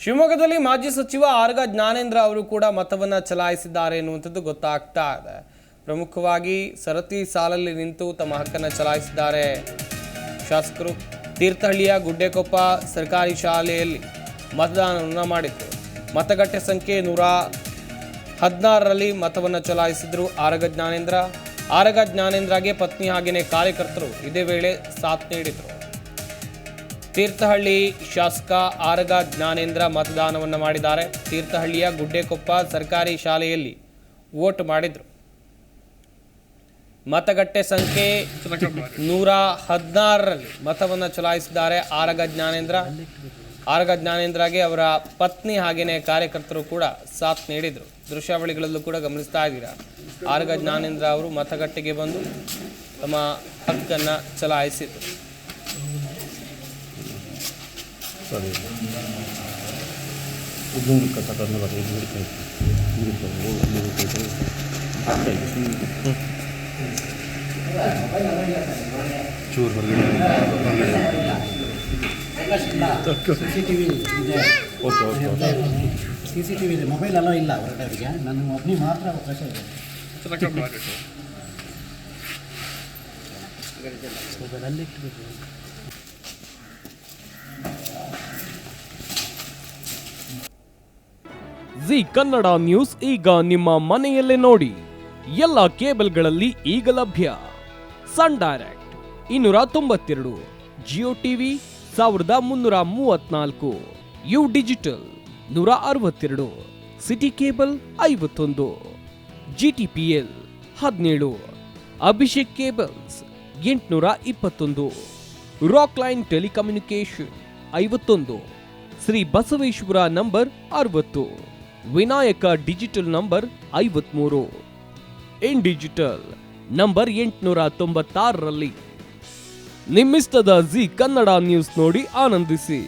ಶಿವಮೊಗ್ಗದಲ್ಲಿ ಮಾಜಿ ಸಚಿವ ಆರಗ ಜ್ಞಾನೇಂದ್ರ ಅವರು ಕೂಡ ಮತವನ್ನ ಚಲಾಯಿಸಿದ್ದಾರೆ ಎನ್ನುವಂಥದ್ದು ಗೊತ್ತಾಗ್ತಾ ಇದೆ. ಪ್ರಮುಖವಾಗಿ ಸರತಿ ಸಾಲಲ್ಲಿ ನಿಂತು ತಮ್ಮ ಹಕ್ಕನ್ನು ಚಲಾಯಿಸಿದ್ದಾರೆ ಶಾಸಕರು. ತೀರ್ಥಹಳ್ಳಿಯ ಗುಡ್ಡೆಕೊಪ್ಪ ಸರ್ಕಾರಿ ಶಾಲೆಯಲ್ಲಿ ಮತದಾನವನ್ನು ಮಾಡಿದ್ರು. ಮತಗಟ್ಟೆ ಸಂಖ್ಯೆ 116ರಲ್ಲಿ ಮತವನ್ನು ಚಲಾಯಿಸಿದ್ರು ಆರಗ ಜ್ಞಾನೇಂದ್ರಗೆ ಪತ್ನಿ ಹಾಗೆಯೇ ಕಾರ್ಯಕರ್ತರು ಇದೇ ವೇಳೆ ಸಾಥ್ ನೀಡಿದರು. ತೀರ್ಥಹಳ್ಳಿ ಶಾಸಕ ಆರಗ ಜ್ಞಾನೇಂದ್ರ ಮತದಾನವನ್ನು ಮಾಡಿದ್ದಾರೆ. ತೀರ್ಥಹಳ್ಳಿಯ ಗುಡ್ಡೆಕೊಪ್ಪ ಸರ್ಕಾರಿ ಶಾಲೆಯಲ್ಲಿ ವೋಟ್ ಮಾಡಿದ್ರು. ಮತಗಟ್ಟೆ ಸಂಖ್ಯೆ 116ರಲ್ಲಿ ಮತವನ್ನು ಚಲಾಯಿಸಿದ್ದಾರೆ ಆರಗ ಜ್ಞಾನೇಂದ್ರಗೆ ಅವರ ಪತ್ನಿ ಹಾಗೆಯೇ ಕಾರ್ಯಕರ್ತರು ಕೂಡ ಸಾಥ್ ನೀಡಿದರು. ದೃಶ್ಯಾವಳಿಗಳಲ್ಲೂ ಕೂಡ ಗಮನಿಸ್ತಾ ಇದ್ದೀರಾ. ಆರಗ ಜ್ಞಾನೇಂದ್ರ ಅವರು ಮತಗಟ್ಟೆಗೆ ಬಂದು ತಮ್ಮ ಹಕ್ಕನ್ನು ಚಲಾಯಿಸಿದರು. CCTV ಇದೆ, ಮೊಬೈಲ್ ಅಲೋ ಇಲ್ಲ ಹೊರಟವರಿಗೆ. ನನ್ನ ಒಬ್ಬನಿಗೆ ಮಾತ್ರ ಅವಕಾಶ ಇದೆ. ಜಿ ಕನ್ನಡ ನ್ಯೂಸ್ ಈಗ ನಿಮ್ಮ ಮನೆಯಲ್ಲೇ ನೋಡಿ. ಎಲ್ಲ ಕೇಬಲ್ಗಳಲ್ಲಿ ಈಗ ಲಭ್ಯ. Sun Direct 292, Jio TV 1334, U digital 162, City cable 51, GTPL 17, Abhishek cables 821, Rockline telecommunication 51, Shri Basaveshwara number 60, Vinayaka digital number 53, in digital number 896ರಲ್ಲಿ ನಿಮ್ಮಿಸ್ತದ ಜಿ ಕನ್ನಡ ನ್ಯೂಸ್ ನೋಡಿ ಆನಂದಿಸಿ.